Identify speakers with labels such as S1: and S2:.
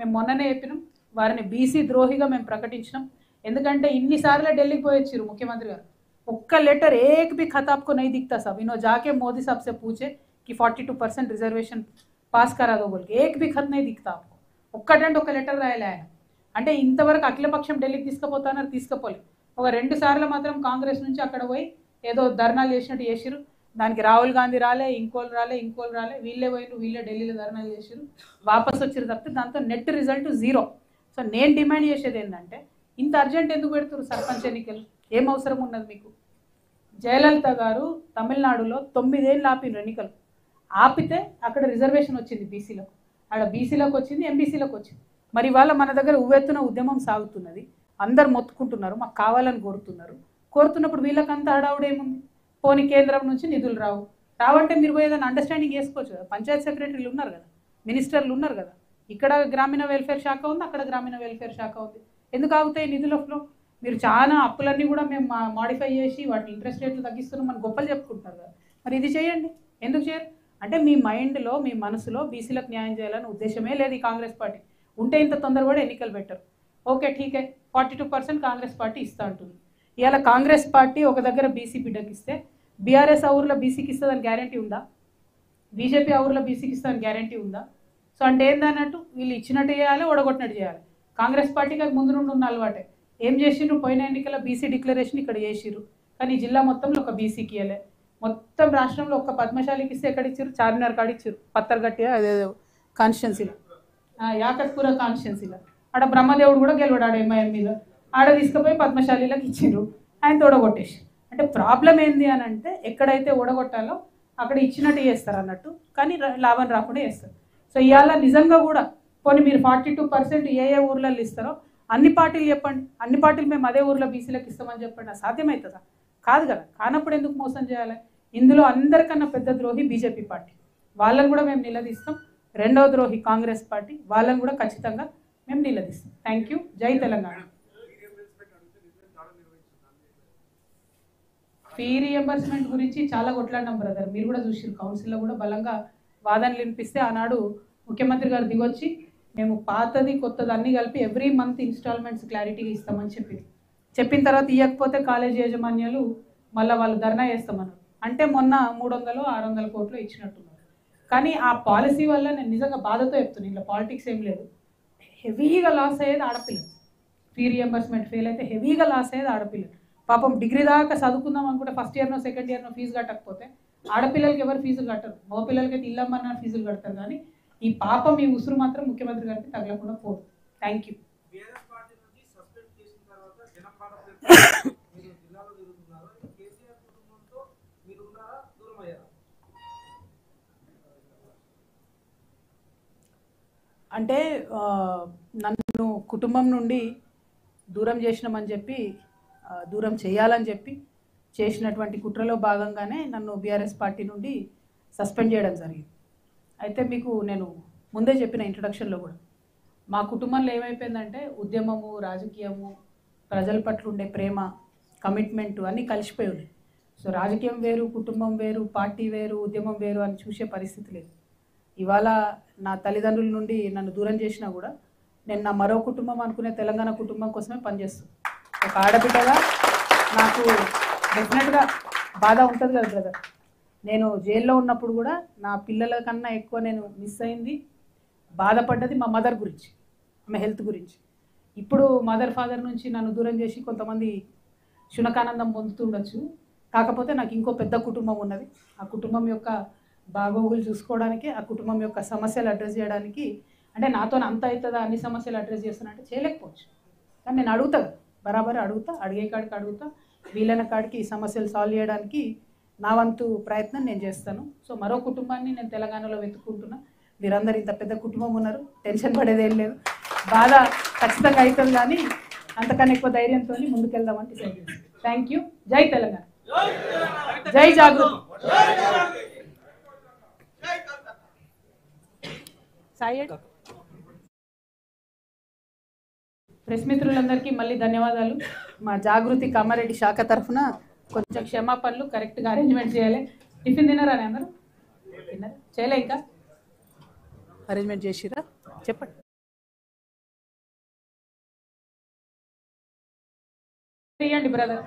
S1: మేము మొన్ననే చెప్పినాం వారిని బీసీ ద్రోహిగా మేము ప్రకటించినాం. ఎందుకంటే ఇన్నిసార్లు ఢిల్లీకి పోయొచ్చారు ముఖ్యమంత్రి గారు, ఒక్క లెటర్ एक भी खत आपको नहीं दिखता साहब, इन्हों जाके मोदी साहब से पूछे कि 42% रिजर्वेशन पास करा दो बोल के, एक भी खत नहीं दिखता आपको. ఒక్కటంటే ఒక లెటర్ రాయలే ఆయన. అంటే ఇంతవరకు అఖిలపక్షం ఢిల్లీకి తీసుకుపోతానని తీసుకుపోలేదు. ఒక 2 సార్లు మాత్రం కాంగ్రెస్ నుంచి అక్కడ పోయి ఏదో ధర్నాలు చేసినట్టు చేసిరు. దానికి రాహుల్ గాంధీ రాలే, ఇంకోళ్ళు రాలే, వీళ్ళే పోయిరు, వీళ్ళే ఢిల్లీలో ధర్నాలు చేసిరు, వాపస్ వచ్చారు తప్పితే దాంతో నెట్ రిజల్ట్ 0. సో నేను డిమాండ్ చేసేది ఏంటంటే, ఇంత అర్జెంట్ ఎందుకు పెడుతున్నారు సర్పంచ్ ఎన్నికలు? ఏం అవసరం ఉన్నది మీకు? జయలలిత గారు తమిళనాడులో 9 ఏళ్ళు ఆపిన ఎన్నికలు, ఆపితే అక్కడ రిజర్వేషన్ వచ్చింది బీసీలో, ఆడ బీసీలోకి వచ్చింది, ఎంబీసీలోకి వచ్చింది. మరి వాళ్ళ మన దగ్గర ఉవ్వెత్తున ఉద్యమం సాగుతున్నది, అందరు మొత్తుకుంటున్నారు, మాకు కావాలని కోరుతున్నప్పుడు వీళ్ళకంతా హడావుడేముంది? పోనీ కేంద్రం నుంచి నిధులు రావంటే మీరు ఏదైనా అండర్స్టాండింగ్ చేసుకోవచ్చు కదా. పంచాయత్ సెక్రటరీలు ఉన్నారు కదా, మినిస్టర్లు ఉన్నారు కదా, ఇక్కడ గ్రామీణ వెల్ఫేర్ శాఖ ఉంది, అక్కడ గ్రామీణ వెల్ఫేర్ శాఖ ఉంది, ఎందుకు ఆగుతాయి నిధుల ఫ్లో? మీరు చాలా అప్పులన్నీ కూడా మేము మాడిఫై చేసి వాటి ఇంట్రెస్ట్ రేట్లు తగ్గిస్తున్నాం అని గొప్పలు చెప్పుకుంటున్నారు కదా, మరి ఇది చేయండి. ఎందుకు చేయరు? అంటే మీ మైండ్లో, మీ మనసులో బీసీలకు న్యాయం చేయాలని ఉద్దేశమే లేదు ఈ కాంగ్రెస్ పార్టీ. ఉంటే ఇంత తొందర కూడా ఎన్నికలు పెట్టరు. ఓకే ఠీకే, 42% కాంగ్రెస్ పార్టీ ఇస్తా అంటుంది. ఇవాళ కాంగ్రెస్ పార్టీ ఒక దగ్గర బీసీ బిడ్డకి ఇస్తే బీఆర్ఎస్ ఆ ఊర్లో బీసీకి ఇస్తుందని గ్యారంటీ ఉందా? బీజేపీ ఆ ఊర్లో బీసీకి ఇస్తుందని గ్యారంటీ ఉందా? సో అంటే ఏందన్నట్టు, వీళ్ళు ఇచ్చినట్టు చేయాలి, ఓడగొట్టినట్టు చేయాలి. కాంగ్రెస్ పార్టీకి అది ముందు నుండి ఉన్న అలవాటే. ఏం చేసిండ్రు? పోయిన ఎన్నికల బీసీ డిక్లరేషన్ ఇక్కడ చేసిర్రు, కానీ జిల్లా మొత్తంలో ఒక బీసీకి ఇవ్వలే. మొత్తం రాష్ట్రంలో ఒక పద్మశాలికి ఇస్తే ఎక్కడ ఇచ్చారు? చార్మినార్ కాడ ఇచ్చారు, పత్తర్గట్టి అదేదో కాన్స్టిట్యున్సీలో, యాకత్పుర కాన్స్టిట్యున్సీలో. ఆడ బ్రహ్మదేవుడు కూడా గెలవడు ఆడ ఎంఐఎం మీద, ఆడ తీసుకుపోయి పద్మశాలిలకు ఇచ్చిండ్రు, ఆయన ఓడగొట్టేసి. అంటే ప్రాబ్లం ఏంది అని అంటే, ఎక్కడైతే ఓడగొట్టాలో అక్కడ ఇచ్చినట్టు చేస్తారు అన్నట్టు, కానీ లాభం రాకుండా చేస్తారు. సో ఇవాళ నిజంగా కూడా పోనీ మీరు 42% ఏ ఊర్లలో ఇస్తారో అన్ని పార్టీలు చెప్పండి, అన్ని పార్టీలు మేము అదే ఊర్లో బీసీలకు ఇస్తామని చెప్పండి. సాధ్యమవుతుందా? కాదు కదా. కానప్పుడు ఎందుకు మోసం చేయాలి? ఇందులో అందరికన్నా పెద్ద ద్రోహి బీజేపీ పార్టీ, వాళ్ళని కూడా మేము నిలదీస్తాం. రెండవ ద్రోహి కాంగ్రెస్ పార్టీ, వాళ్ళని కూడా ఖచ్చితంగా మేము నిలదీస్తాం. Thank you. జై తెలంగాణ. ఫీ రియంబర్స్మెంట్ గురించి చాలా కొట్లాడినాం బ్రదర్, మీరు కూడా చూసారు. కౌన్సిల్లో కూడా బలంగా వాదనలు వినిపిస్తే ఆనాడు ముఖ్యమంత్రి గారు దిగొచ్చి మేము పాతది కొత్తది అన్నీ కలిపి ఎవ్రీ మంత్ ఇన్స్టాల్మెంట్స్ క్లారిటీగా ఇస్తామని చెప్పిన తర్వాత ఇవ్వకపోతే కాలేజీ యాజమాన్యాలు మళ్ళీ వాళ్ళు ధర్నా చేస్తామన్నారు. అంటే మొన్న 300-600 కోట్లు ఇచ్చినట్టున్నారు. కానీ ఆ పాలసీ వల్ల నేను నిజంగా బాధతో చెప్తున్నాను, ఇలా పాలిటిక్స్ ఏం లేదు, హెవీగా లాస్ అయ్యేది ఆడపిల్ల. ఫీ రియంబర్స్మెంట్ ఫెయిల్ అయితే హెవీగా లాస్ అయ్యేది ఆడపిల్ల. పాపం డిగ్రీ దాకా చదువుకుందాం అనుకుంటే ఫస్ట్ ఇయర్నో సెకండ్ ఇయర్నో ఫీజు కట్టకపోతే ఆడపిల్లలకి ఎవరు ఫీజులు కట్టరు, మగపిల్లలకైతే ఇల్లమ్మన్న ఫీజులు కడతారు. కానీ ఈ పాపం, ఈ ఉసురు మాత్రం ముఖ్యమంత్రి గారికి తగలకుండా పోదు. Thank you. అంటే నన్ను కుటుంబం నుండి దూరం చేసినామని చెప్పి, దూరం చేయాలని చెప్పి చేసినటువంటి కుట్రలో భాగంగానే నన్ను బీఆర్ఎస్ పార్టీ నుండి సస్పెండ్ చేయడం జరిగింది. అయితే మీకు నేను ముందే చెప్పిన ఇంట్రడక్షన్లో కూడా, మా కుటుంబంలో ఏమైపోయిందంటే ఉద్యమము, రాజకీయము, ప్రజల పట్ల ఉండే ప్రేమ, కమిట్మెంటు అన్నీ కలిసిపోయి ఉన్నాయి. సో రాజకీయం వేరు, కుటుంబం వేరు, పార్టీ వేరు, ఉద్యమం వేరు అని చూసే పరిస్థితి లేదు. ఇవాళ నా తల్లిదండ్రుల నుండి నన్ను దూరం చేసినా కూడా నేను నా మరో కుటుంబం అనుకునే తెలంగాణ కుటుంబం కోసమే పనిచేస్తాను. ఒక ఆడబిడ్డగా నాకు డెఫినెట్గా బాధ ఉంటుంది కదా బ్రదర్. నేను జైల్లో ఉన్నప్పుడు కూడా నా పిల్లల కన్నా ఎక్కువ నేను మిస్ అయింది, బాధపడ్డది మా మదర్ గురించి, ఆమె హెల్త్ గురించి. ఇప్పుడు మదర్ ఫాదర్ నుంచి నన్ను దూరం చేసి కొంతమంది శునకానందం పొందుతుండొచ్చు, కాకపోతే నాకు ఇంకో పెద్ద కుటుంబం ఉన్నది. ఆ కుటుంబం యొక్క బాగోగులు చూసుకోవడానికి, ఆ కుటుంబం యొక్క సమస్యలు అడ్రస్ చేయడానికి, అంటే నాతో అంత అవుతుందా అన్ని సమస్యలు అడ్రస్ చేస్తానంటే చేయలేకపోవచ్చు. కానీ నేను అడుగుతా, బరాబర్ అడుగుతా, అడిగే కాడికి అడుగుతా, వీలైన కాడికి ఈ సమస్యలు సాల్వ్ చేయడానికి నా వంతు ప్రయత్నం నేను చేస్తాను. సో మరో కుటుంబాన్ని నేను తెలంగాణలో వెతుక్కుంటున్నా. మీరందరూ ఇంత పెద్ద కుటుంబం ఉన్నారు, టెన్షన్ పడేదేం లేదు, బాధ ఖచ్చితంగా అవుతుంది, కానీ అంతకన్నా ఎక్కువ ధైర్యంతో ముందుకెళ్దామని డిసైడ్ చేస్తాను. Thank you. జై తెలంగాణ, జై జాగృతి. ప్రెస్ మిత్రులందరికీ మళ్ళీ ధన్యవాదాలు. మా జాగృతి కామారెడ్డి శాఖ తరఫున కొంచెం క్షమాపణలు, కరెక్ట్గా అరేంజ్మెంట్ చేయాలి. టిఫిన్ తిన్నారా అని అందరూ? తిన్నారా? చేయలే ఇంకా? అరేంజ్మెంట్ చేసిరా? చెప్పండి. ఇవ్వండి బ్రదర్.